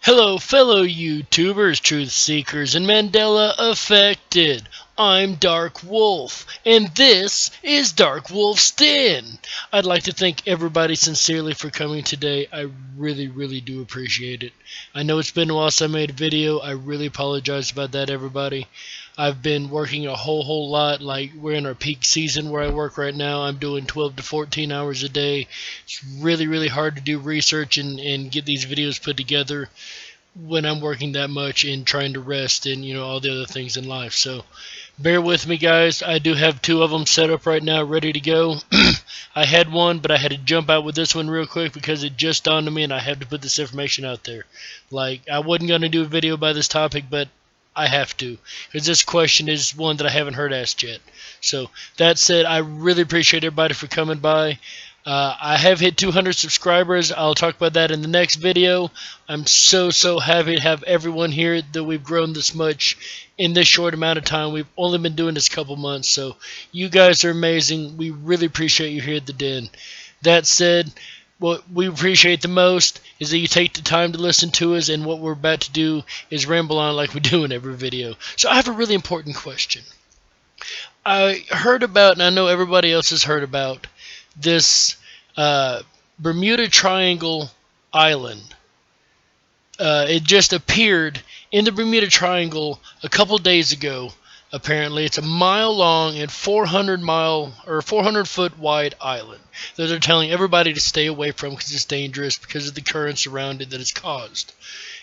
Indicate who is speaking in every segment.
Speaker 1: Hello, fellow YouTubers, truth seekers, and Mandela affected. I'm Dark Wolf, and this is Darkwolf's Den. I'd like to thank everybody sincerely for coming today. I really do appreciate it. I know it's been a while since I made a video. I really apologize about that, everybody. I've been working a whole lot. Like, we're in our peak season where I work right now. I'm doing 12 to 14 hours a day. It's really hard to do research and get these videos put together when I'm working that much and trying to rest and all the other things in life. So bear with me, guys. I do have two of them set up right now, ready to go. I had one, but I had to jump out with this one real quick because it just dawned on me and I have to put this information out there. Like, I wasn't going to do a video by this topic, but I have to, because this question is one that I haven't heard asked yet. So that said, I really appreciate everybody for coming by. I have hit 200 subscribers. I'll talk about that in the next video. I'm so happy to have everyone here, that we've grown this much in this short amount of time. We've only been doing this a couple months, so you guys are amazing. We really appreciate you here at the Den. That said, what we appreciate the most is that you take the time to listen to us, and what we're about to do is ramble on like we do in every video. So I have a really important question. I heard about, and I know everybody else has heard about, this Bermuda Triangle island. It just appeared in the Bermuda Triangle a couple days ago. Apparently, it's a mile long and 400 foot wide island that they're telling everybody to stay away from because it's dangerous because of the currents around it that it's caused.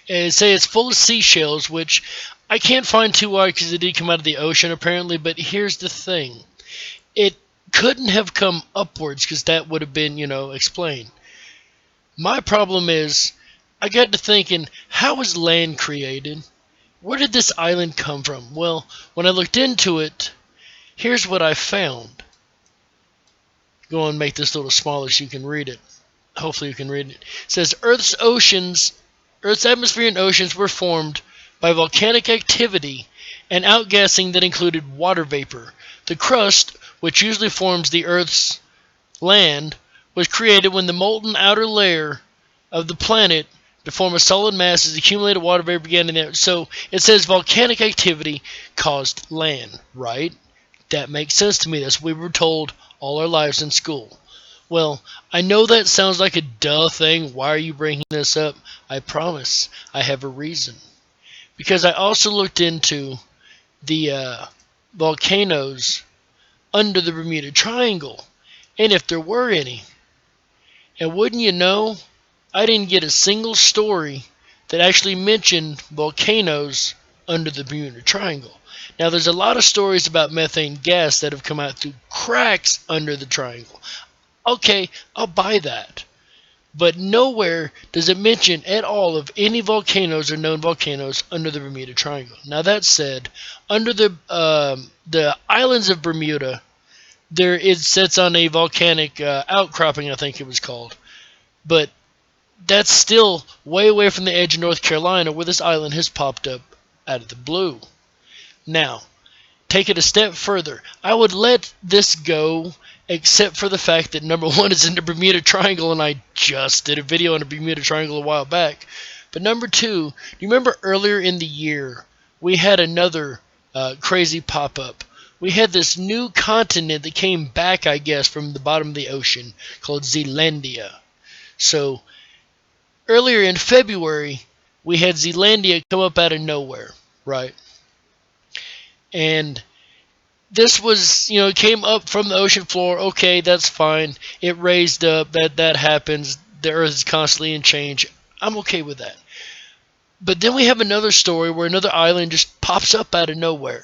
Speaker 1: And they say it's full of seashells, which I can't find too wide because it did come out of the ocean apparently. But here's the thing: it couldn't have come upwards because that would have been, explained. My problem is, I got to thinking, how was land created? Where did this island come from? Well, when I looked into it, here's what I found. Go and make this a little smaller so you can read it. Hopefully you can read it. It says, Earth's atmosphere and oceans were formed by volcanic activity and outgassing that included water vapor. The crust, which usually forms the Earth's land, was created when the molten outer layer of the planet to form a solid mass as accumulated water vapor began in there. So it says volcanic activity caused land, right? That makes sense to me. That's what we were told all our lives in school. Well, I know that sounds like a duh thing. Why are you bringing this up? I promise I have a reason. Because I also looked into the volcanoes under the Bermuda Triangle, and if there were any. And wouldn't you know, I didn't get a single story that actually mentioned volcanoes under the Bermuda Triangle. Now, there's a lot of stories about methane gas that have come out through cracks under the triangle. Okay, I'll buy that. But nowhere does it mention at all of any volcanoes or known volcanoes under the Bermuda Triangle. Now, that said, under the islands of Bermuda, it sits on a volcanic outcropping, I think it was called. But that's still way away from the edge of North Carolina, where this island has popped up out of the blue. Now, take it a step further. I would let this go, except for the fact that, number one, it's in the Bermuda Triangle, and I just did a video on the Bermuda Triangle a while back. But number two, do you remember earlier in the year, we had another crazy pop-up? We had this new continent that came back, I guess, from the bottom of the ocean called Zealandia. So, earlier in February, we had Zealandia come up out of nowhere, right? And this was, it came up from the ocean floor. Okay, that's fine. It raised up. That happens. The Earth is constantly in change. I'm okay with that. But then we have another story where another island just pops up out of nowhere.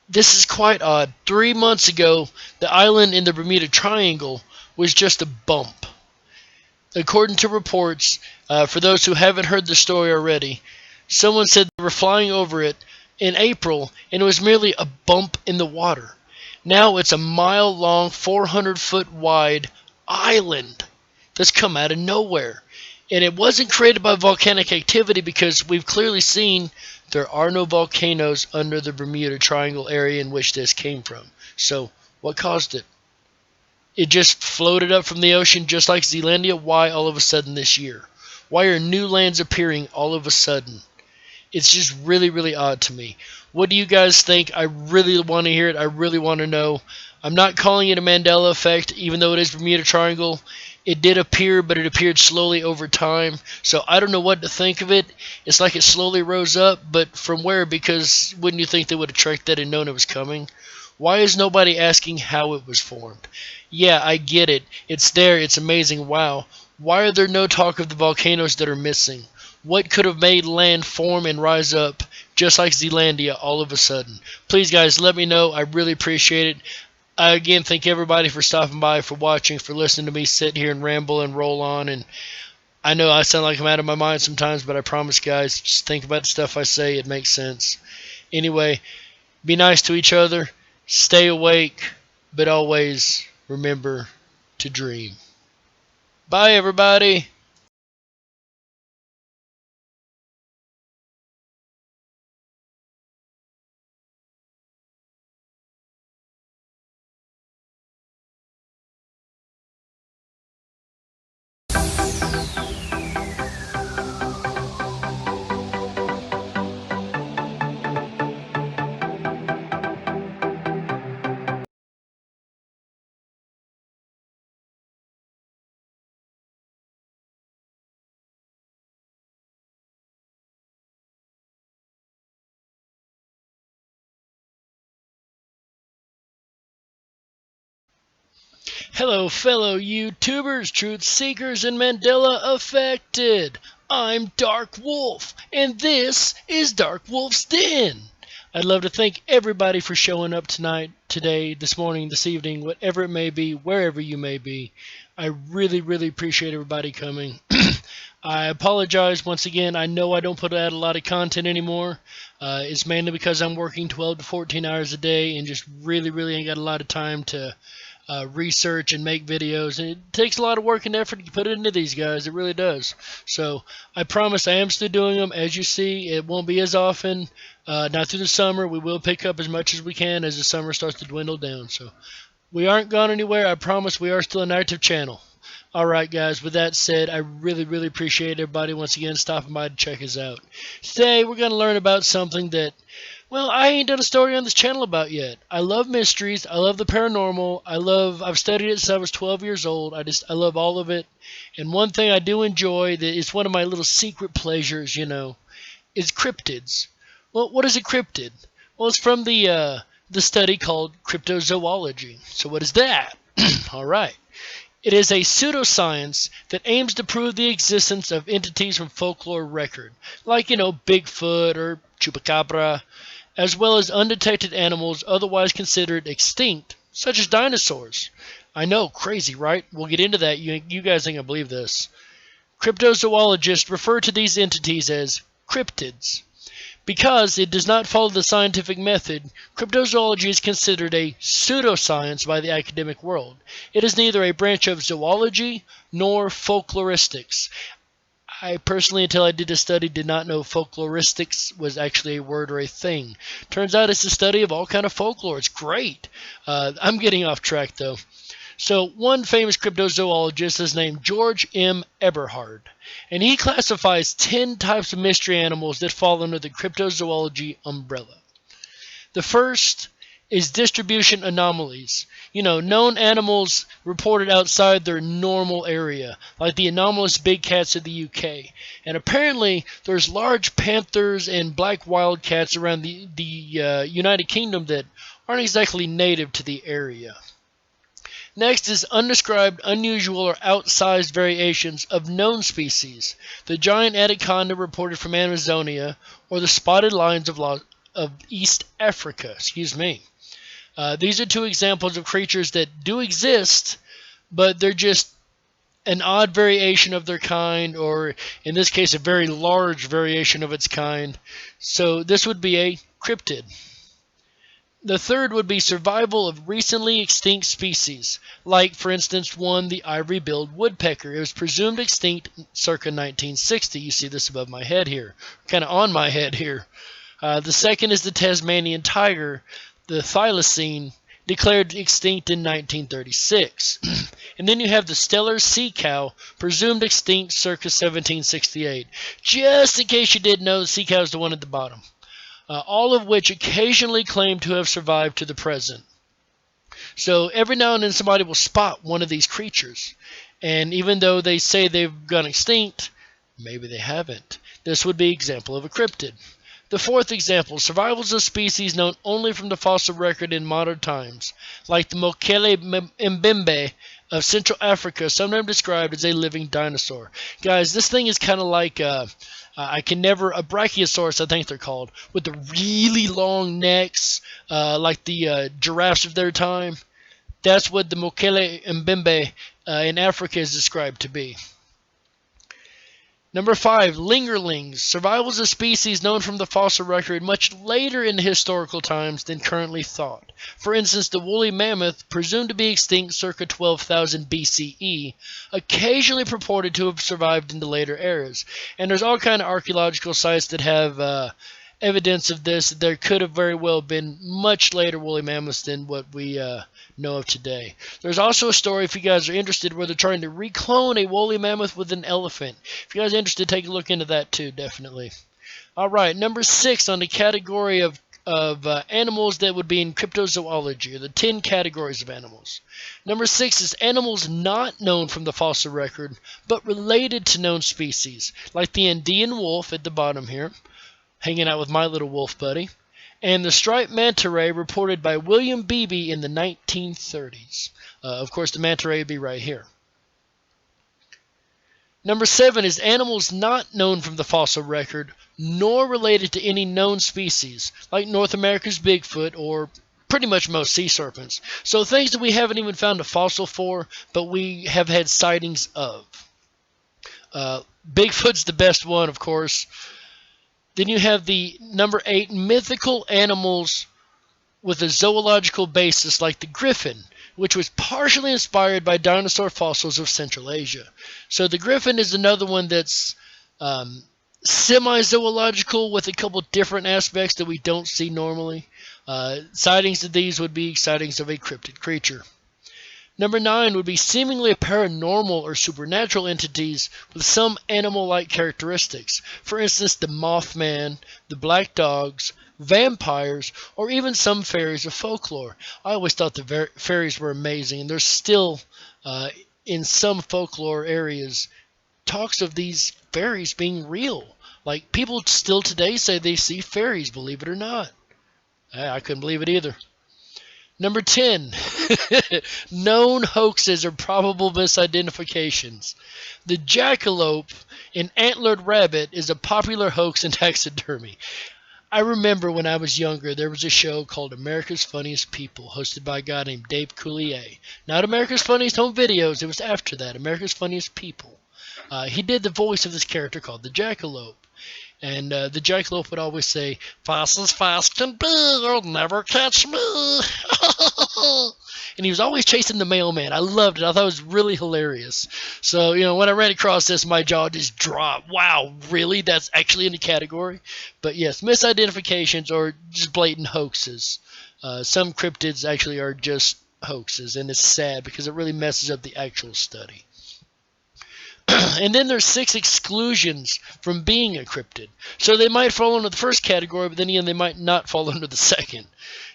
Speaker 1: This is quite odd. 3 months ago, the island in the Bermuda Triangle was just a bump. According to reports, for those who haven't heard the story already, someone said they were flying over it in April, and it was merely a bump in the water. Now it's a mile-long, 400-foot wide island that's come out of nowhere. And it wasn't created by volcanic activity because we've clearly seen there are no volcanoes under the Bermuda Triangle area in which this came from. So, what caused it? It just floated up from the ocean just like Zealandia. Why all of a sudden this year? Why are new lands appearing all of a sudden? It's just really, really odd to me. What do you guys think? I really want to hear it. I really want to know. I'm not calling it a Mandela effect, even though it is Bermuda Triangle. It did appear, but it appeared slowly over time. So I don't know what to think of it. It's like it slowly rose up, but from where? Because wouldn't you think they would have tracked that and known it was coming? Why is nobody asking how it was formed? Yeah, I get it. It's there. It's amazing. Wow. Why are there no talk of the volcanoes that are missing? What could have made land form and rise up just like Zealandia all of a sudden? Please, guys, let me know. I really appreciate it. I again thank everybody for stopping by, for watching, for listening to me sit here and ramble and roll on. And I know I sound like I'm out of my mind sometimes, but I promise, guys, just think about the stuff I say. It makes sense. Anyway, be nice to each other. Stay awake, but always remember to dream. Bye, everybody. Hello, fellow YouTubers, truth seekers, and Mandela affected. I'm Dark Wolf, and this is Darkwolf's Den. I'd love to thank everybody for showing up tonight, today, this morning, this evening, whatever it may be, wherever you may be. I really, really appreciate everybody coming. I apologize once again. I know I don't put out a lot of content anymore. It's mainly because I'm working 12 to 14 hours a day and just really, really ain't got a lot of time to research and make videos, and it takes a lot of work and effort to put it into these guys. It really does. So I promise I am still doing them. As you see, it won't be as often. Not through the summer. We will pick up as much as we can as the summer starts to dwindle down. So we aren't gone anywhere. I promise we are still an active channel. Alright, guys, with that said, I really, really appreciate everybody once again stopping by to check us out. Today, we're going to learn about something that, well, I ain't done a story on this channel about yet. I love mysteries. I love the paranormal. I've studied it since I was 12 years old. I love all of it. And one thing I do enjoy, that is one of my little secret pleasures, is cryptids. Well, what is a cryptid? Well, it's from the study called cryptozoology. So what is that? Alright. It is a pseudoscience that aims to prove the existence of entities from folklore record, like, Bigfoot or Chupacabra, as well as undetected animals otherwise considered extinct, such as dinosaurs. I know, crazy, right? We'll get into that. You guys ain't gonna believe this. Cryptozoologists refer to these entities as cryptids. Because it does not follow the scientific method, cryptozoology is considered a pseudoscience by the academic world. It is neither a branch of zoology nor folkloristics. I personally, until I did this study, did not know folkloristics was actually a word or a thing. Turns out it's the study of all kind of folklore. It's great. I'm getting off track, though. So one famous cryptozoologist is named George M. Eberhard, and he classifies 10 types of mystery animals that fall under the cryptozoology umbrella. The first is distribution anomalies. Known animals reported outside their normal area, like the anomalous big cats of the UK. And apparently, there's large panthers and black wildcats around the United Kingdom that aren't exactly native to the area. Next is undescribed, unusual, or outsized variations of known species. The giant anaconda reported from Amazonia, or the spotted lions of East Africa. These are two examples of creatures that do exist, but they're just an odd variation of their kind, or in this case, a very large variation of its kind. So this would be a cryptid. The third would be survival of recently extinct species, like, for instance, the ivory-billed woodpecker. It was presumed extinct circa 1960. You see this above my head here, kind of on my head here. The second is the Tasmanian tiger, the thylacine. declared extinct in 1936. And then you have the Stellar sea cow, presumed extinct circa 1768. Just in case you didn't know, the sea cow is the one at the bottom. All of which occasionally claim to have survived to the present. So every now and then somebody will spot one of these creatures. And even though they say they've gone extinct, maybe they haven't. This would be an example of a cryptid. The fourth example, survivals of species known only from the fossil record in modern times, like the Mokele Mbembe of Central Africa, sometimes described as a living dinosaur. Guys, this thing is kind of like a brachiosaurus, I think they're called, with the really long necks, like the giraffes of their time. That's what the Mokele Mbembe in Africa is described to be. Number 5, lingerlings, survivals of species known from the fossil record much later in historical times than currently thought. For instance, the woolly mammoth, presumed to be extinct circa 12,000 BCE, occasionally purported to have survived in the later eras. And there's all kind of archaeological sites that have evidence of this. There could have very well been much later woolly mammoths than what we know of today. There's also a story, if you guys are interested, where they're trying to reclone a woolly mammoth with an elephant. If you guys are interested, take a look into that too, definitely. Alright, number 6 on the category of animals that would be in cryptozoology, or the 10 categories of animals. Number 6 is animals not known from the fossil record, but related to known species, like the Andean wolf at the bottom here, hanging out with my little wolf buddy, and the striped manta ray reported by William Beebe in the 1930s. Of course, the manta ray would be right here. Number 7 is animals not known from the fossil record, nor related to any known species, like North America's Bigfoot or pretty much most sea serpents. So things that we haven't even found a fossil for, but we have had sightings of. Bigfoot's the best one, of course. Then you have the number 8, mythical animals with a zoological basis like the griffin, which was partially inspired by dinosaur fossils of Central Asia. So the griffin is another one that's semi-zoological with a couple different aspects that we don't see normally. Sightings of these would be sightings of a cryptid creature. Number 9 would be seemingly paranormal or supernatural entities with some animal-like characteristics. For instance, the Mothman, the Black Dogs, vampires, or even some fairies of folklore. I always thought the fairies were amazing, and there's still, in some folklore areas, talks of these fairies being real. Like, people still today say they see fairies, believe it or not. I couldn't believe it either. Number 10, known hoaxes or probable misidentifications. The jackalope, an antlered rabbit, is a popular hoax in taxidermy. I remember when I was younger, there was a show called America's Funniest People, hosted by a guy named Dave Coulier. Not America's Funniest Home Videos, it was after that, America's Funniest People. He did the voice of this character called the jackalope. And the jackalope would always say, "Fast as fast can be, you'll never catch me." And he was always chasing the mailman. I loved it. I thought it was really hilarious. So, when I ran across this, my jaw just dropped. Wow, really? That's actually in the category? But yes, misidentifications or just blatant hoaxes. Some cryptids actually are just hoaxes, and it's sad because it really messes up the actual study. And then there's 6 exclusions from being a cryptid. So they might fall under the first category, but then again, they might not fall under the second.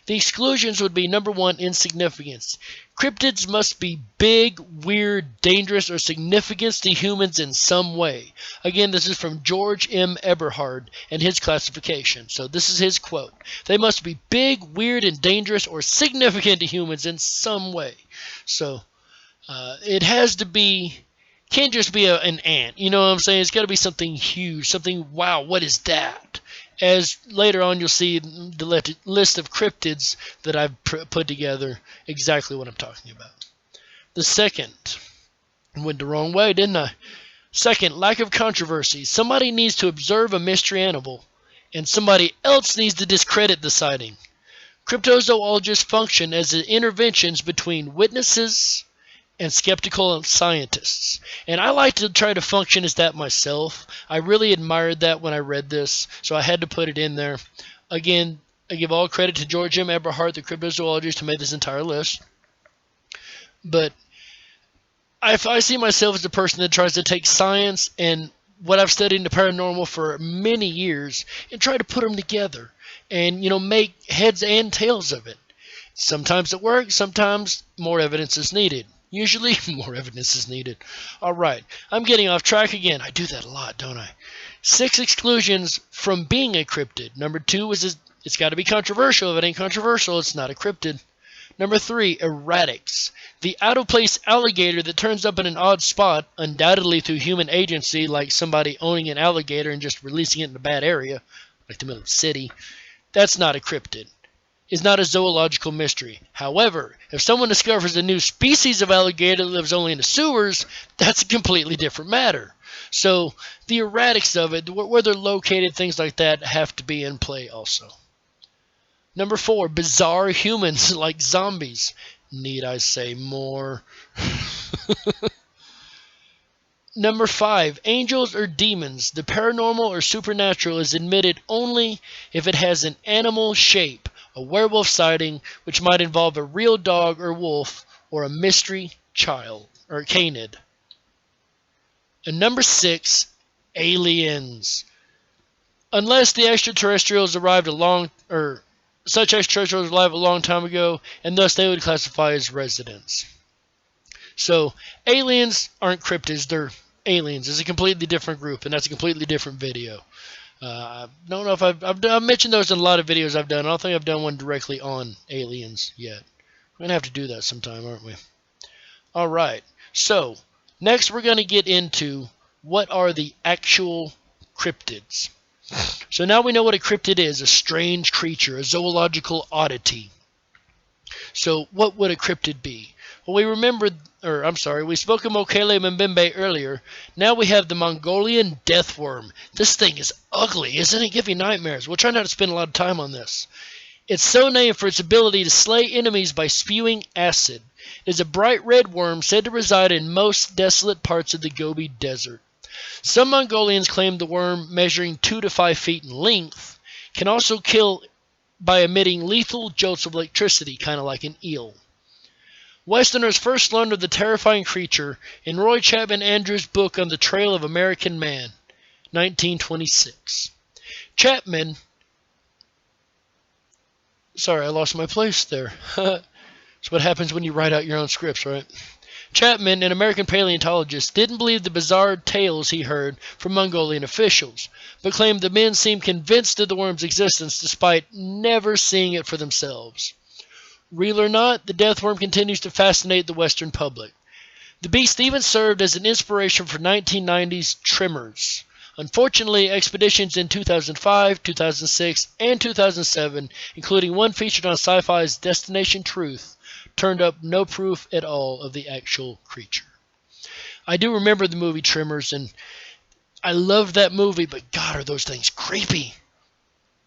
Speaker 1: The exclusions would be, number 1, insignificance. Cryptids must be big, weird, dangerous, or significant to humans in some way. Again, this is from George M. Eberhard and his classification. So this is his quote. They must be big, weird, and dangerous, or significant to humans in some way. So it has to be... Can't just be an ant, you know what I'm saying? It's got to be something huge, something, wow, what is that? As later on you'll see the list of cryptids that I've put together, exactly what I'm talking about. The second, went the wrong way, didn't I? Second, lack of controversy. Somebody needs to observe a mystery animal, and somebody else needs to discredit the sighting. Cryptozoologists function as the interventions between witnesses and skeptical scientists. And I like to try to function as that myself. I really admired that when I read this, so I had to put it in there. Again, I give all credit to George M. Eberhardt, the cryptozoologist, who made this entire list. But I see myself as a person that tries to take science and what I've studied in the paranormal for many years and try to put them together and, make heads and tails of it. Sometimes it works, sometimes more evidence is needed. Usually, more evidence is needed. All right, I'm getting off track again. I do that a lot, don't I? 6 exclusions from being a cryptid. Number 2 is it's got to be controversial. If it ain't controversial, it's not a cryptid. Number 3, erratics. The out-of-place alligator that turns up in an odd spot, undoubtedly through human agency, like somebody owning an alligator and just releasing it in a bad area, like the middle of the city. That's not a cryptid. Is not a zoological mystery. However, if someone discovers a new species of alligator that lives only in the sewers, that's a completely different matter. So the erratics of it, where they're located, things like that, have to be in play also. Number 4, bizarre humans like zombies. Need I say more? Number 5, angels or demons. The paranormal or supernatural is admitted only if it has an animal shape. A werewolf sighting, which might involve a real dog or wolf, or a mystery child, or canid. And number 6, aliens. Unless the extraterrestrials arrived such extraterrestrials arrived a long time ago, and thus they would classify as residents. So, aliens aren't cryptids, they're aliens. It's a completely different group, and that's a completely different video. I don't know if I've mentioned those in a lot of videos I've done. I don't think I've done one directly on aliens yet. We're going to have to do that sometime, aren't we? Alright, so next we're going to get into what are the actual cryptids. So now we know what a cryptid is, a strange creature, a zoological oddity. So what would a cryptid be? Well, we spoke of Mokele Mbembe earlier. Now we have the Mongolian deathworm. This thing is ugly, isn't it? Give you nightmares. We'll try not to spend a lot of time on this. It's so named for its ability to slay enemies by spewing acid. It is a bright red worm said to reside in most desolate parts of the Gobi Desert. Some Mongolians claim the worm, measuring 2 to 5 feet in length, can also kill by emitting lethal jolts of electricity, kind of like an eel. Westerners first learned of the terrifying creature in Roy Chapman Andrews' book On the Trail of American Man, 1926. Chapman... Sorry, I lost my place there. That's what happens when you write out your own scripts, right? Chapman, an American paleontologist, didn't believe the bizarre tales he heard from Mongolian officials, but claimed the men seemed convinced of the worm's existence despite never seeing it for themselves. Real or not, the death worm continues to fascinate the Western public. The beast even served as an inspiration for 1990's Tremors. Unfortunately, expeditions in 2005, 2006, and 2007, including one featured on Sci-Fi's Destination Truth, turned up no proof at all of the actual creature. I do remember the movie Tremors, and I loved that movie, but God, are those things creepy.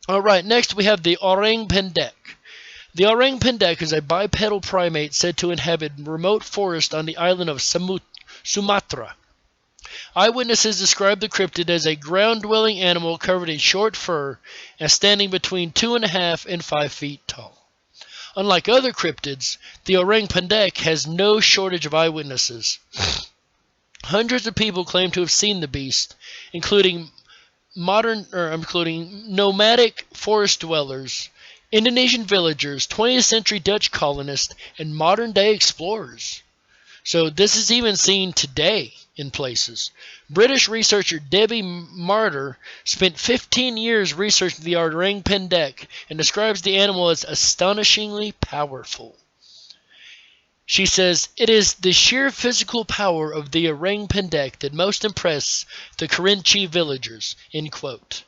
Speaker 1: Alright, next we have the ArangPeng. The ArangPeng is a bipedal primate said to inhabit remote forest on the island of Sumatra. Eyewitnesses describe the cryptid as a ground-dwelling animal covered in short fur and standing between 2.5 and 5 feet tall. Unlike other cryptids, the ArangPeng has no shortage of eyewitnesses. Hundreds of people claim to have seen the beast, including nomadic forest dwellers, Indonesian villagers, 20th century Dutch colonists, and modern-day explorers. So this is even seen today in places. British researcher Debbie Martyr spent 15 years researching the ArangPeng and describes the animal as astonishingly powerful. She says, "It is the sheer physical power of the ArangPeng that most impress the Kerinci villagers." End quote.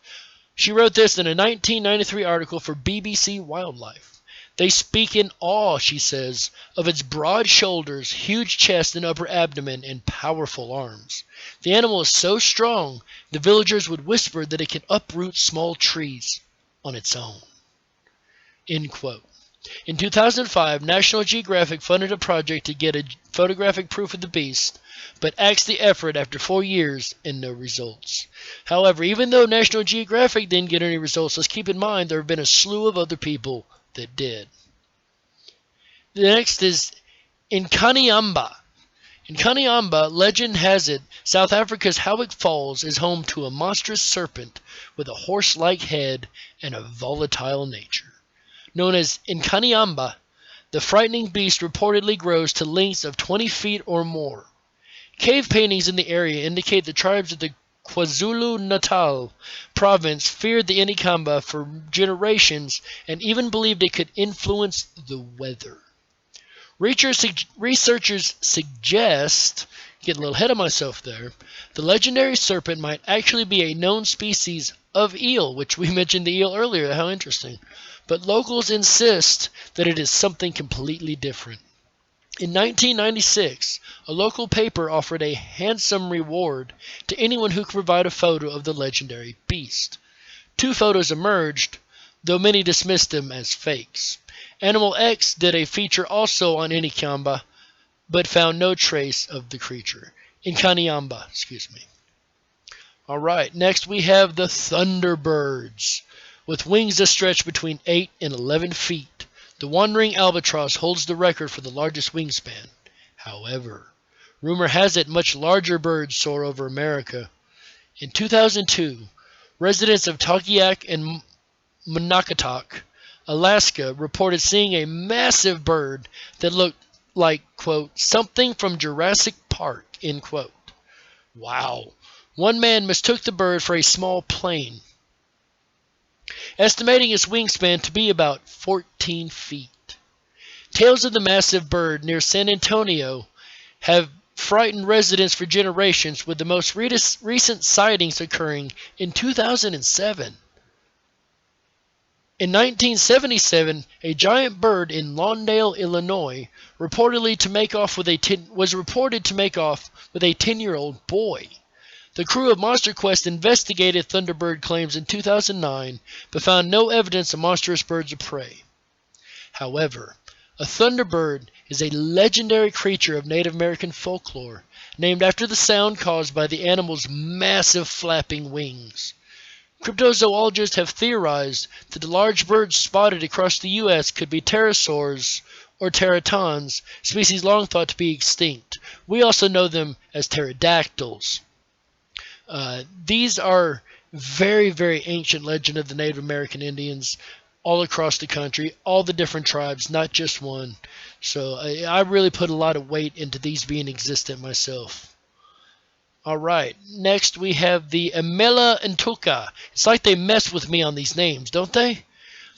Speaker 1: She wrote this in a 1993 article for BBC Wildlife. They speak in awe, she says, of its broad shoulders, huge chest and upper abdomen, and powerful arms. The animal is so strong, the villagers would whisper that it can uproot small trees on its own. End quote. In 2005, National Geographic funded a project to get a photographic proof of the beast, but axed the effort after 4 years and no results. However, even though National Geographic didn't get any results, let's keep in mind there have been a slew of other people that did. The next is in Connie Amba. In Connie Amba, legend has it South Africa's Howick Falls is home to a monstrous serpent with a horse-like head and a volatile nature. Known as Connie Amba, the frightening beast reportedly grows to lengths of 20 feet or more. Cave paintings in the area indicate the tribes of the KwaZulu-Natal province feared the Inikamba for generations and even believed it could influence the weather. Researchers suggest, getting a little ahead of myself there, the legendary serpent might actually be a known species of eel, which we mentioned the eel earlier, how interesting. But locals insist that it is something completely different. In 1996, a local paper offered a handsome reward to anyone who could provide a photo of the legendary beast. 2 photos emerged, though many dismissed them as fakes. Animal X did a feature also on Inikamba, but found no trace of the creature. In Connie Amba, excuse me. Alright, next we have the Thunderbirds. With wings that stretch between 8 and 11 feet, the wandering albatross holds the record for the largest wingspan. However, rumor has it much larger birds soar over America. In 2002, residents of Togiak and Monocatok, Alaska, reported seeing a massive bird that looked like, quote, something from Jurassic Park, end quote. Wow. One man mistook the bird for a small plane, estimating its wingspan to be about 14 feet. Tales of the massive bird near San Antonio have frightened residents for generations, with the most recent sightings occurring in 2007. In 1977, a giant bird in Lawndale, Illinois, was reported to make off with a 10-year-old boy. The crew of Monster Quest investigated Thunderbird claims in 2009, but found no evidence of monstrous birds of prey. However, a Thunderbird is a legendary creature of Native American folklore, named after the sound caused by the animal's massive flapping wings. Cryptozoologists have theorized that the large birds spotted across the U.S. could be pterosaurs or pteratons, species long thought to be extinct. We also know them as pterodactyls. These are very, very ancient legend of the Native American Indians all across the country, all the different tribes, not just one. So I really put a lot of weight into these being existent myself. Alright, next we have the Amela and Tuka. It's like they mess with me on these names, don't they?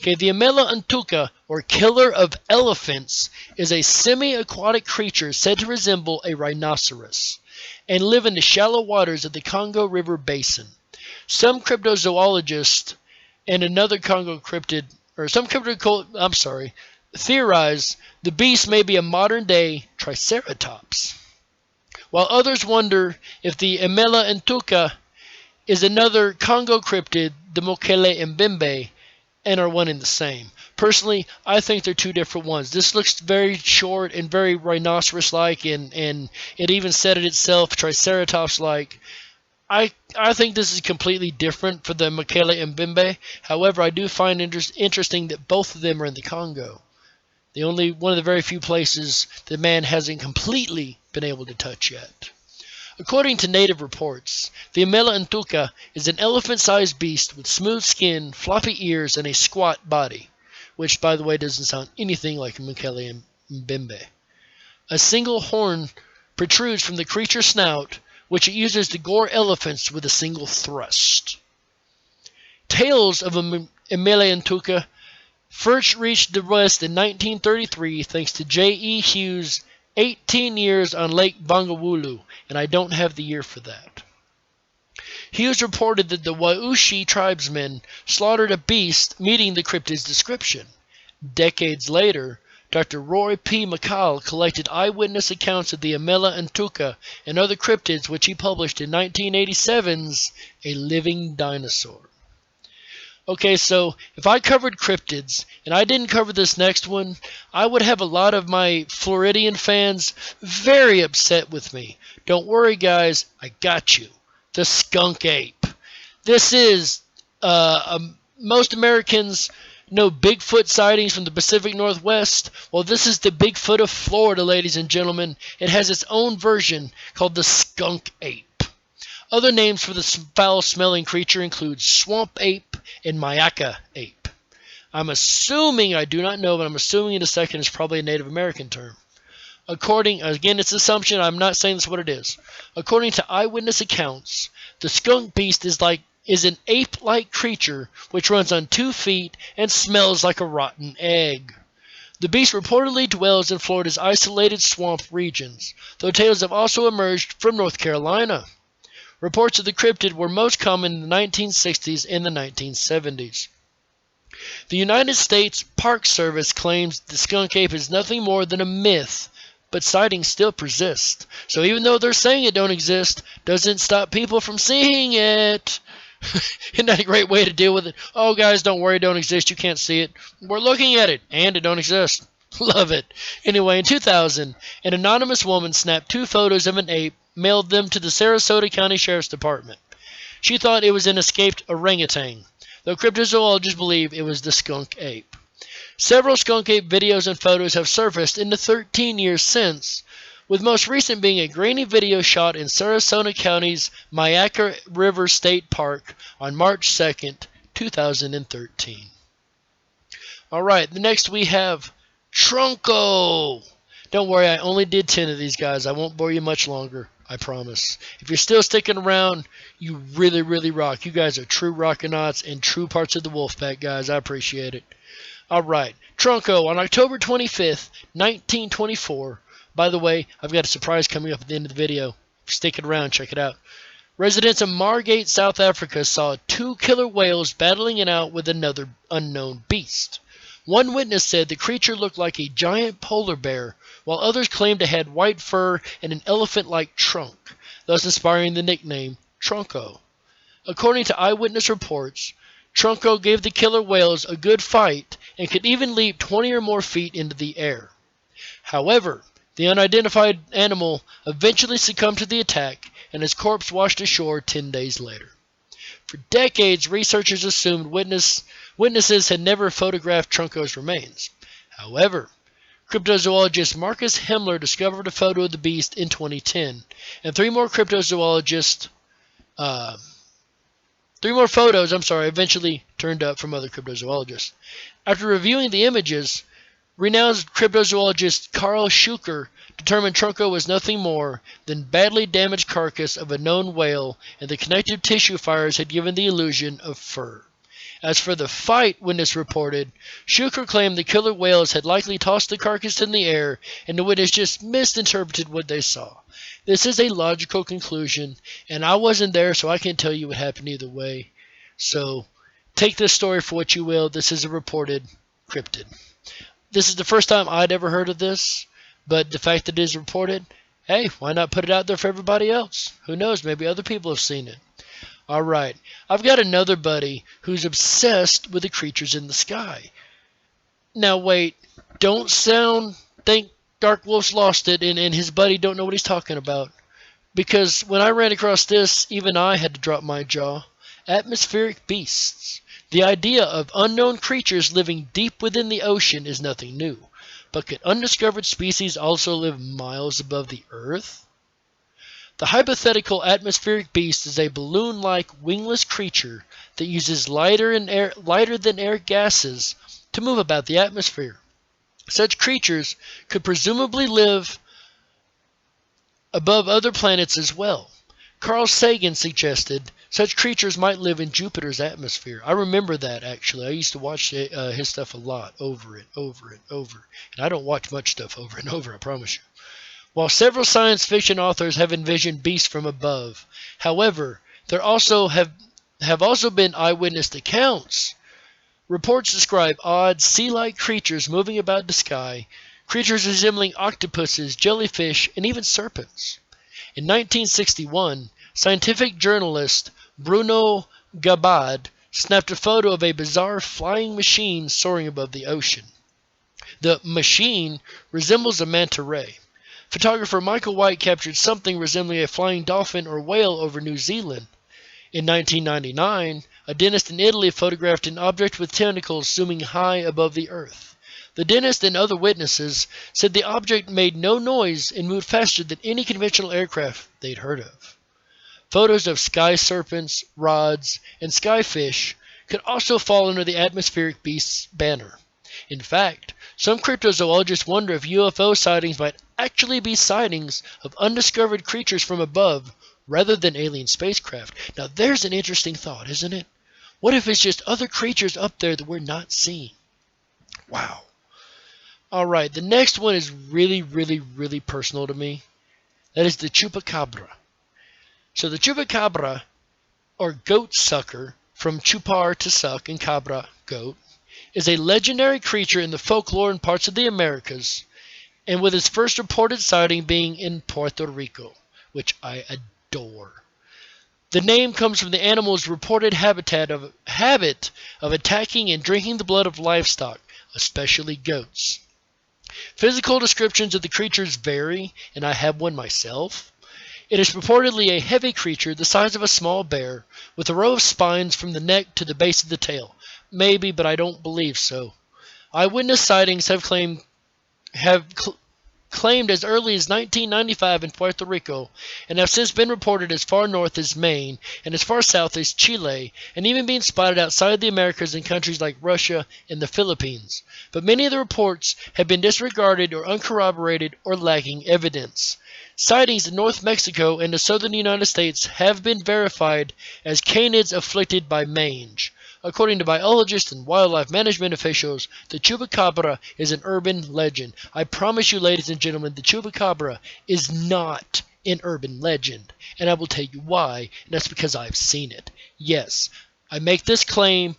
Speaker 1: Okay, the Amela and Tuka, or killer of elephants, is a semi-aquatic creature said to resemble a rhinoceros and live in the shallow waters of the Congo River Basin. Some cryptozoologists and another Congo cryptid, theorize the beast may be a modern-day Triceratops, while others wonder if the Amela and Tuka is another Congo cryptid, the Mokele and Mbembe, and are one and the same. Personally, I think they're 2 different ones. This looks very short and very rhinoceros-like, and it even said it itself, Triceratops-like. I think this is completely different for the Mokele and Mbembe. However, I do find interesting that both of them are in the Congo. One of the very few places that man hasn't completely been able to touch yet. According to native reports, the Amela and Tuka is an elephant-sized beast with smooth skin, floppy ears, and a squat body, which, by the way, doesn't sound anything like Mokele and Mbembe. A single horn protrudes from the creature's snout, which it uses to gore elephants with a single thrust. Tales of Amela and Tuka first reached the West in 1933 thanks to J.E. Hughes' 18 Years on Lake Bangawulu, and I don't have the year for that. Hughes reported that the Waushi tribesmen slaughtered a beast meeting the cryptid's description. Decades later, Dr. Roy P. McCall collected eyewitness accounts of the Amela and Tuka and other cryptids, which he published in 1987's A Living Dinosaur. Okay, so if I covered cryptids and I didn't cover this next one, I would have a lot of my Floridian fans very upset with me. Don't worry, guys, I got you. The skunk ape. This is most Americans know Bigfoot sightings from the Pacific Northwest. Well, this is the Bigfoot of Florida, ladies and gentlemen. It has its own version called the skunk ape. Other names for the foul-smelling creature include swamp ape and Mayaca ape. I'm assuming, I do not know, but I'm assuming in a second it's probably a Native American term. Again, it's assumption, I'm not saying that's what it is. According to eyewitness accounts, the skunk beast is an ape-like creature which runs on 2 feet and smells like a rotten egg. The beast reportedly dwells in Florida's isolated swamp regions, though tales have also emerged from North Carolina. Reports of the cryptid were most common in the 1960s and the 1970s. The United States Park Service claims the skunk ape is nothing more than a myth, but sightings still persist. So even though they're saying it don't exist, doesn't stop people from seeing it. Isn't that a great way to deal with it? Oh, guys, don't worry, it don't exist. You can't see it. We're looking at it, and it don't exist. Love it. Anyway, in 2000, an anonymous woman snapped 2 photos of an ape, mailed them to the Sarasota County Sheriff's Department. She thought it was an escaped orangutan, though cryptozoologists believe it was the skunk ape. Several skunk ape videos and photos have surfaced in the 13 years since, with most recent being a grainy video shot in Sarasota County's Mayaca River State Park on March 2nd, 2013. Alright, the next we have Trunko. Don't worry, I only did 10 of these guys. I won't bore you much longer, I promise. If you're still sticking around, you really, really rock. You guys are true Rockinats and true parts of the Wolfpack, guys. I appreciate it. Alright, Trunko on October 25th, 1924. By the way, I've got a surprise coming up at the end of the video. Stick it around, check it out. Residents of Margate, South Africa saw 2 killer whales battling it out with another unknown beast. One witness said the creature looked like a giant polar bear, while others claimed it had white fur and an elephant-like trunk, thus inspiring the nickname Trunko. According to eyewitness reports, Trunko gave the killer whales a good fight and could even leap 20 or more feet into the air. However, the unidentified animal eventually succumbed to the attack, and his corpse washed ashore 10 days later. For decades, researchers assumed witnesses had never photographed Trunko's remains. However, cryptozoologist Marcus Himmler discovered a photo of the beast in 2010, and 3 more photos eventually turned up from other cryptozoologists. After reviewing the images, renowned cryptozoologist Carl Schuker determined Trunko was nothing more than badly damaged carcass of a known whale, and the connective tissue fibers had given the illusion of fur. As for the fight witness reported, Schuker claimed the killer whales had likely tossed the carcass in the air, and the witness just misinterpreted what they saw. This is a logical conclusion, and I wasn't there, so I can't tell you what happened either way. So, take this story for what you will. This is a reported cryptid. This is the first time I'd ever heard of this, but the fact that it is reported, hey, why not put it out there for everybody else? Who knows, maybe other people have seen it. Alright, I've got another buddy who's obsessed with the creatures in the sky. Now wait, don't think Darkwolf's lost it and his buddy don't know what he's talking about. Because when I ran across this, even I had to drop my jaw. Atmospheric beasts. The idea of unknown creatures living deep within the ocean is nothing new. But could undiscovered species also live miles above the Earth? The hypothetical atmospheric beast is a balloon-like wingless creature that uses lighter than air gases to move about the atmosphere. Such creatures could presumably live above other planets as well. Carl Sagan suggested such creatures might live in Jupiter's atmosphere. I remember that, actually. I used to watch his stuff a lot, over and over. And I don't watch much stuff over and over, I promise you. While several science fiction authors have envisioned beasts from above, however, there have also been eyewitness accounts. Reports describe odd sea-like creatures moving about the sky, creatures resembling octopuses, jellyfish, and even serpents. In 1961, scientific journalist Bruno Gabad snapped a photo of a bizarre flying machine soaring above the ocean. The machine resembles a manta ray. Photographer Michael White captured something resembling a flying dolphin or whale over New Zealand. In 1999, a dentist in Italy photographed an object with tentacles zooming high above the earth. The dentist and other witnesses said the object made no noise and moved faster than any conventional aircraft they'd heard of. Photos of sky serpents, rods, and skyfish could also fall under the atmospheric beasts banner. In fact, some cryptozoologists wonder if UFO sightings might actually be sightings of undiscovered creatures from above rather than alien spacecraft. Now there's an interesting thought, isn't it? What if it's just other creatures up there that we're not seeing? Wow. Alright, the next one is really personal to me. That is the Chupacabra. So the Chupacabra, or goat sucker, from chupar to suck and cabra, goat, is a legendary creature in the folklore in parts of the Americas, and with its first reported sighting being in Puerto Rico, which I adore. The name comes from the animal's reported habit of attacking and drinking the blood of livestock, especially goats. Physical descriptions of the creatures vary, and I have one myself. It is purportedly a heavy creature the size of a small bear, with a row of spines from the neck to the base of the tail. Maybe, but I don't believe so. Eyewitness sightings have claimed as early as 1995 in Puerto Rico, and have since been reported as far north as Maine and as far south as Chile, and even being spotted outside the Americas in countries like Russia and the Philippines. But many of the reports have been disregarded or uncorroborated or lacking evidence. Sightings in North Mexico and the southern United States have been verified as canids afflicted by mange. According to biologists and wildlife management officials, the Chupacabra is an urban legend. I promise you, ladies and gentlemen, the Chupacabra is not an urban legend. And I will tell you why, and that's because I've seen it. Yes, I make this claim,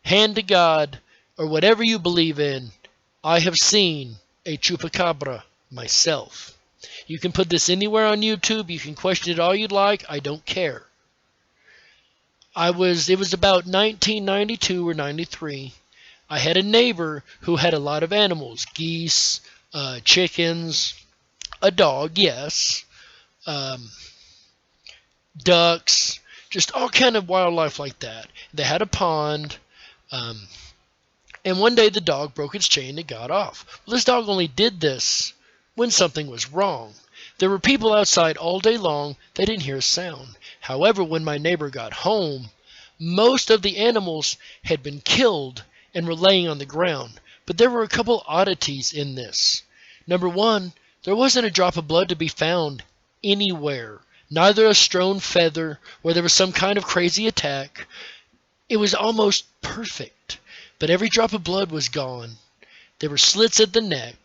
Speaker 1: hand to God, or whatever you believe in, I have seen a Chupacabra myself. You can put this anywhere on YouTube, you can question it all you'd like, I don't care. It was about 1992 or 93. I had a neighbor who had a lot of animals, geese, chickens, a dog, yes, ducks, just all kind of wildlife like that. They had a pond, and one day the dog broke its chain and got off. Well, this dog only did this when something was wrong. There were people outside all day long. They didn't hear a sound. However, when my neighbor got home, most of the animals had been killed and were laying on the ground. But there were a couple oddities in this. Number one, there wasn't a drop of blood to be found anywhere. Neither a strown feather or there was some kind of crazy attack. It was almost perfect. But every drop of blood was gone. There were slits at the neck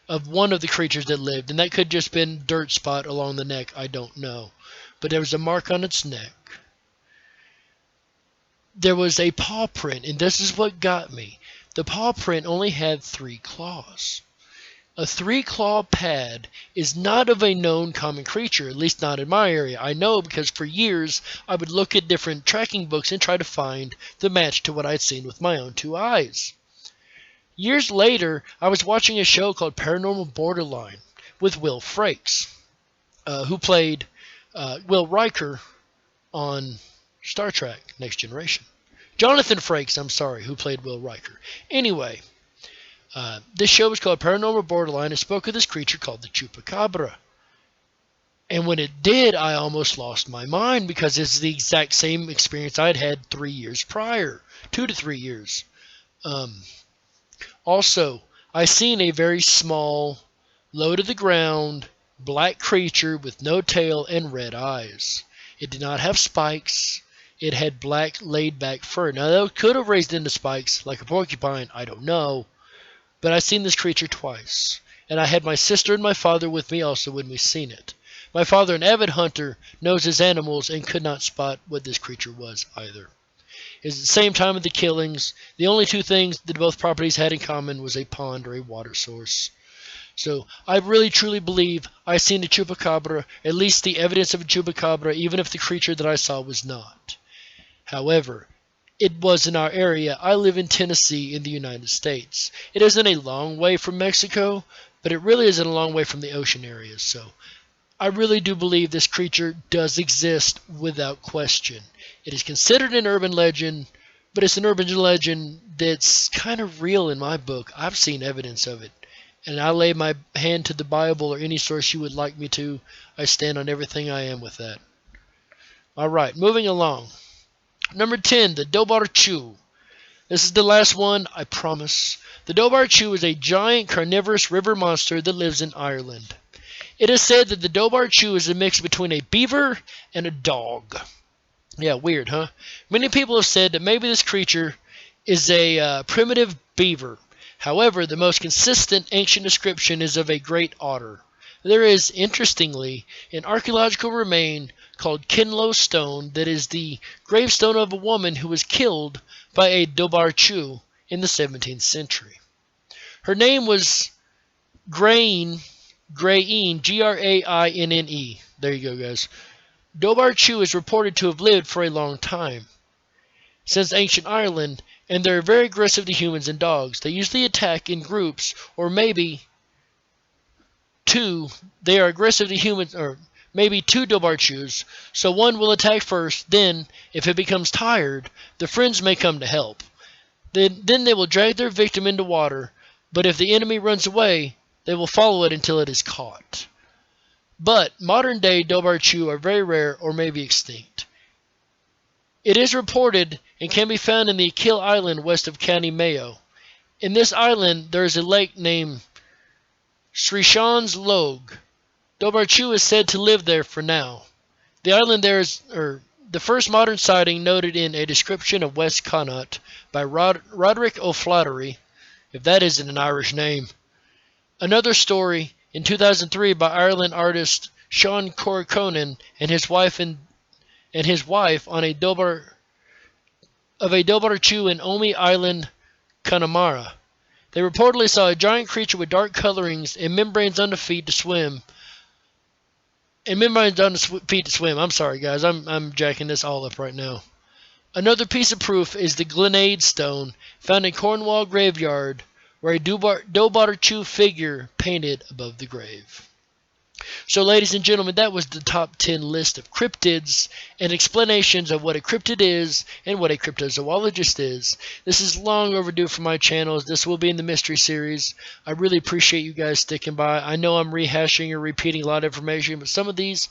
Speaker 1: of one of the creatures that lived, and that could just been dirt spot along the neck, I don't know. But there was a mark on its neck. There was a paw print, and this is what got me. The paw print only had 3 claws. A 3-claw pad is not of a known common creature, at least not in my area. I know because for years I would look at different tracking books and try to find the match to what I'd seen with my own 2 eyes. Years later, I was watching a show called Paranormal Borderline with Will Frakes, who played Will Riker on Star Trek Next Generation. Jonathan Frakes, I'm sorry, who played Will Riker. Anyway, this show was called Paranormal Borderline and spoke of this creature called the Chupacabra. And when it did, I almost lost my mind because it's the exact same experience I'd had 3 years prior. 2 to 3 years. Also, I seen a very small, low to the ground, black creature with no tail and red eyes. It did not have spikes. It had black laid-back fur. Now, that could have raised into spikes like a porcupine. I don't know. But I seen this creature twice. And I had my sister and my father with me also when we seen it. My father, an avid hunter, knows his animals and could not spot what this creature was either. It was at the same time of the killings. The only 2 things that both properties had in common was a pond or a water source. So I really truly believe I seen a Chupacabra, at least the evidence of a Chupacabra, even if the creature that I saw was not. However, it was in our area. I live in Tennessee in the United States. It isn't a long way from Mexico, but it really isn't a long way from the ocean areas. So I really do believe this creature does exist without question. It is considered an urban legend, but it's an urban legend that's kind of real in my book. I've seen evidence of it. And I lay my hand to the Bible or any source you would like me to. I stand on everything I am with that. Alright, moving along. Number 10, the Dobar Chu. This is the last one, I promise. The Dobar Chu is a giant carnivorous river monster that lives in Ireland. It is said that the Dobar Chu is a mix between a beaver and a dog. Yeah, weird, huh? Many people have said that maybe this creature is a primitive beaver. However, the most consistent ancient description is of a great otter. There is, interestingly, an archaeological remain called Kinlow Stone that is the gravestone of a woman who was killed by a Dobar Chu in the 17th century. Her name was Graine, Grainne. There you go, guys. Dobar Chu is reported to have lived for a long time, since ancient Ireland, and they're very aggressive to humans and dogs. They usually attack in groups, or maybe two. They are aggressive to humans, or maybe two Dobar Chus, so one will attack first, then, if it becomes tired, the friends may come to help. Then they will drag their victim into water, but if the enemy runs away, they will follow it until it is caught. But modern-day Dobar Chu are very rare or maybe extinct. It is reported and can be found in the Akil Island west of County Mayo. In this island, there is a lake named Srishan's Log. Dobar Chu is said to live there for now. The island there is the first modern sighting noted in a description of West Connaught by Roderick O'Flaherty, if that isn't an Irish name. Another story in 2003 by Ireland artist Sean Corcoran and his wife on a Dobar Chu in Omi Island, Connemara. They reportedly saw a giant creature with dark colorings and membranes on the feet to swim. I'm sorry, guys. I'm jacking this all up right now. Another piece of proof is the Glenade Stone found in Cornwall graveyard, where a Dobar Chu figure painted above the grave. So, ladies and gentlemen, that was the top 10 list of cryptids and explanations of what a cryptid is and what a cryptozoologist is. This is long overdue for my channels. This will be in the mystery series. I really appreciate you guys sticking by. I know I'm rehashing or repeating a lot of information, but some of these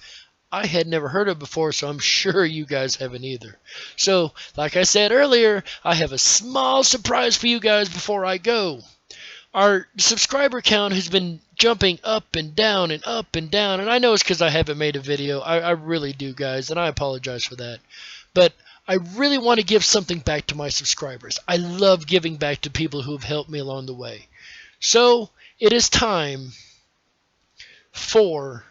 Speaker 1: I had never heard of before, so I'm sure you guys haven't either. So, like I said earlier, I have a small surprise for you guys before I go. Our subscriber count has been jumping up and down, and I know it's because I haven't made a video. I really do, guys, and I apologize for that. But I really want to give something back to my subscribers. I love giving back to people who have helped me along the way. So, it is time for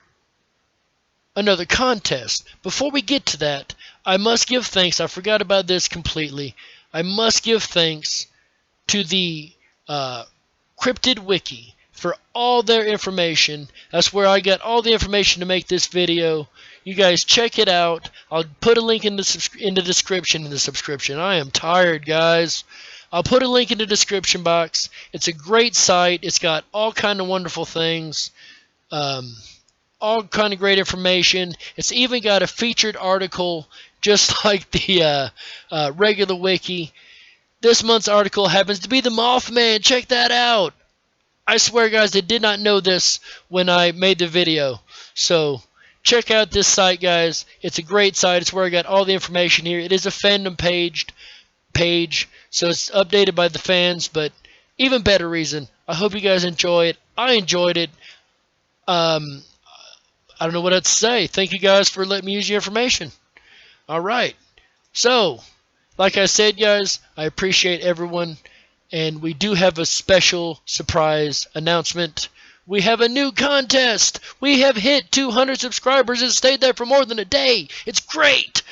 Speaker 1: another contest. Before we get to that, I must give thanks. I forgot about this completely. I must give thanks to the Cryptid Wiki for all their information. That's where I got all the information to make this video. You guys check it out. I'll put a link in the description. I am tired, guys. I'll put a link in the description box. It's a great site. It's got all kind of wonderful things. All kind of great information. It's even got a featured article just like the regular wiki. This month's article happens to be the Mothman. Check that out. I swear, guys, I did not know this when I made the video. So, check out this site, guys. It's a great site. It's where I got all the information here. It is a fandom page, so it's updated by the fans, but even better reason. I hope you guys enjoy it. I enjoyed it. I don't know what else to say. Thank you guys for letting me use your information. Alright. So, like I said, guys, I appreciate everyone. And we do have a special surprise announcement. We have a new contest. We have hit 200 subscribers and stayed there for more than a day. It's great.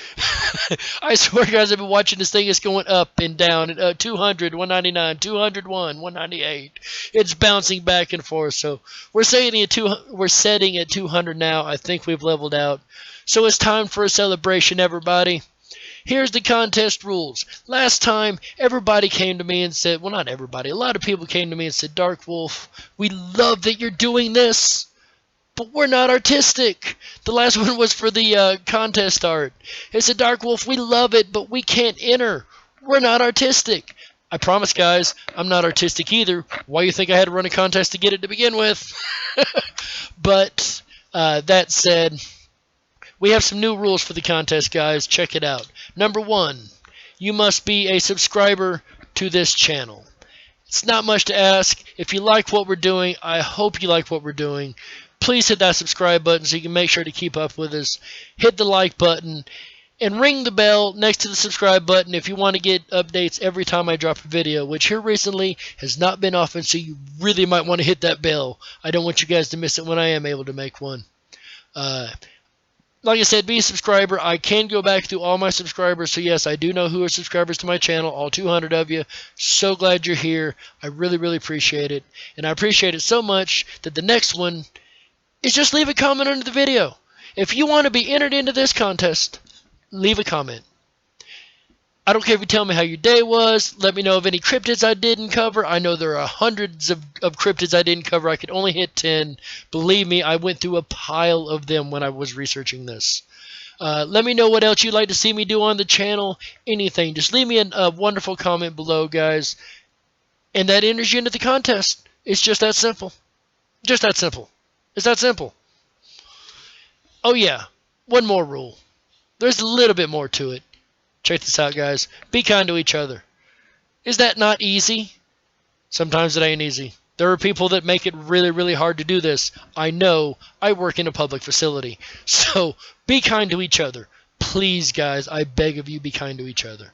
Speaker 1: I swear, guys, I've been watching this thing. It's going up and down. 200, 199, 201, 198. It's bouncing back and forth. So we're setting at 200 now. I think we've leveled out. So it's time for a celebration, everybody. Here's the contest rules. Last time, everybody came to me and said, well, not everybody, a lot of people came to me and said, Darkwolf, we love that you're doing this, but we're not artistic. The last one was for the contest art. They said, Darkwolf, we love it, but we can't enter. We're not artistic. I promise, guys, I'm not artistic either. Why do you think I had to run a contest to get it to begin with? But that said, we have some new rules for the contest, guys. Check it out. Number 1, you must be a subscriber to this channel. It's not much to ask. If you like what we're doing, I hope you like what we're doing. Please hit that subscribe button so you can make sure to keep up with us. Hit the like button. And ring the bell next to the subscribe button if you want to get updates every time I drop a video, which here recently has not been often, so you really might want to hit that bell. I don't want you guys to miss it when I am able to make one. Like I said, be a subscriber. I can go back through all my subscribers, so yes, I do know who are subscribers to my channel, all 200 of you. So glad you're here. I really, really appreciate it. And I appreciate it so much that the next one is just leave a comment under the video. If you want to be entered into this contest, leave a comment. I don't care if you tell me how your day was. Let me know of any cryptids I didn't cover. I know there are hundreds of cryptids I didn't cover. I could only hit 10. Believe me, I went through a pile of them when I was researching this. Let me know what else you'd like to see me do on the channel. Anything. Just leave me a wonderful comment below, guys. And that enters you into the contest. It's just that simple. Just that simple. It's that simple. Oh yeah, one more rule. There's a little bit more to it. Check this out, guys. Be kind to each other. Is that not easy? Sometimes it ain't easy. There are people that make it really, really hard to do this. I know. I work in a public facility. So be kind to each other. Please, guys, I beg of you, be kind to each other.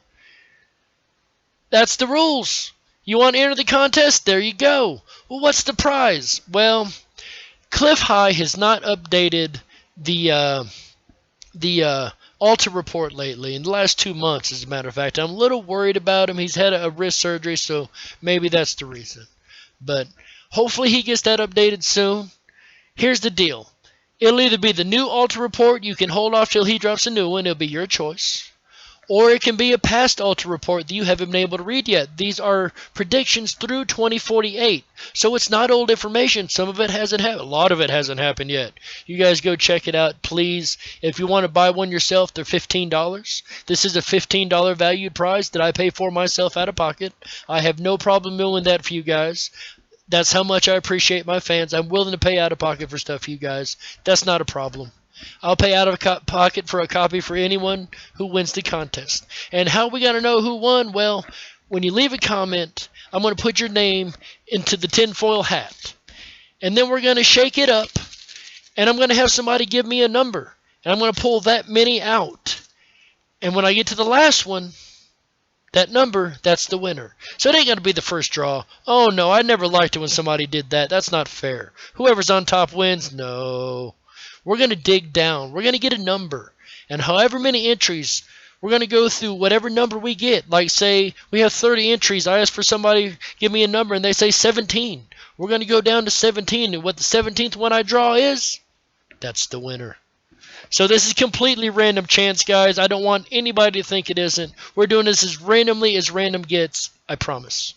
Speaker 1: That's the rules. You want to enter the contest? There you go. Well, what's the prize? Well, Cliff High has not updated the Alta report lately, in the last 2 months, as a matter of fact. I'm a little worried about him. He's had a wrist surgery, so maybe that's the reason. But hopefully he gets that updated soon. Here's the deal. It'll either be the new Alta report. You can hold off till he drops a new one. It'll be your choice. Or it can be a past Alta report that you haven't been able to read yet. These are predictions through 2048. So it's not old information. Some of it hasn't happened. A lot of it hasn't happened yet. You guys go check it out, please. If you want to buy one yourself, they're $15. This is a $15 valued prize that I pay for myself out of pocket. I have no problem doing that for you guys. That's how much I appreciate my fans. I'm willing to pay out of pocket for stuff for you guys. That's not a problem. I'll pay out of pocket for a copy for anyone who wins the contest. And how are we going to know who won? Well, when you leave a comment, I'm going to put your name into the tinfoil hat. And then we're going to shake it up. And I'm going to have somebody give me a number. And I'm going to pull that many out. And when I get to the last one, that number, that's the winner. So it ain't going to be the first draw. Oh, no, I never liked it when somebody did that. That's not fair. Whoever's on top wins? No. We're going to dig down. We're going to get a number. And however many entries, we're going to go through whatever number we get. Like, say, we have 30 entries. I ask for somebody, give me a number, and they say 17. We're going to go down to 17. And what the 17th one I draw is, that's the winner. So this is completely random chance, guys. I don't want anybody to think it isn't. We're doing this as randomly as random gets, I promise.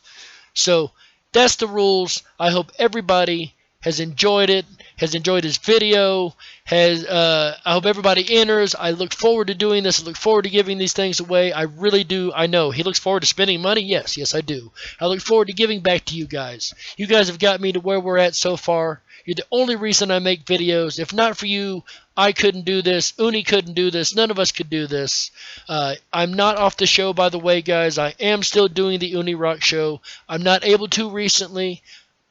Speaker 1: So that's the rules. I hope everybody has enjoyed it, has enjoyed this video, I hope everybody enters. I look forward to doing this. I look forward to giving these things away. I really do. I know. He looks forward to spending money? Yes, yes I do. I look forward to giving back to you guys. You guys have got me to where we're at so far. You're the only reason I make videos. If not for you, I couldn't do this. Uni couldn't do this. None of us could do this. I'm not off the show, by the way, guys. I am still doing the UniRock show. I'm not able to recently.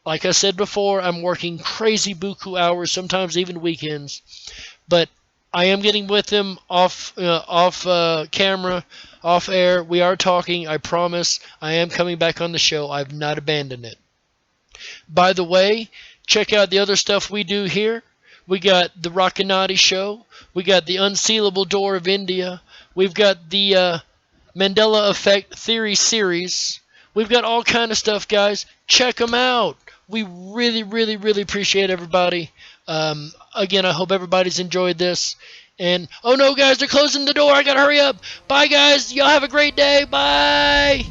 Speaker 1: Like I said before, I'm working crazy buku hours, sometimes even weekends. But I am getting with him off camera, off air. We are talking, I promise. I am coming back on the show. I've not abandoned it. By the way, check out the other stuff we do here. We got the Rockinati show. We got the Unsealable Door of India. We've got the Mandela Effect Theory series. We've got all kind of stuff, guys. Check them out. We really, really, really appreciate everybody. Again, I hope everybody's enjoyed this. And, oh no, guys, they're closing the door. I gotta hurry up. Bye, guys. Y'all have a great day. Bye.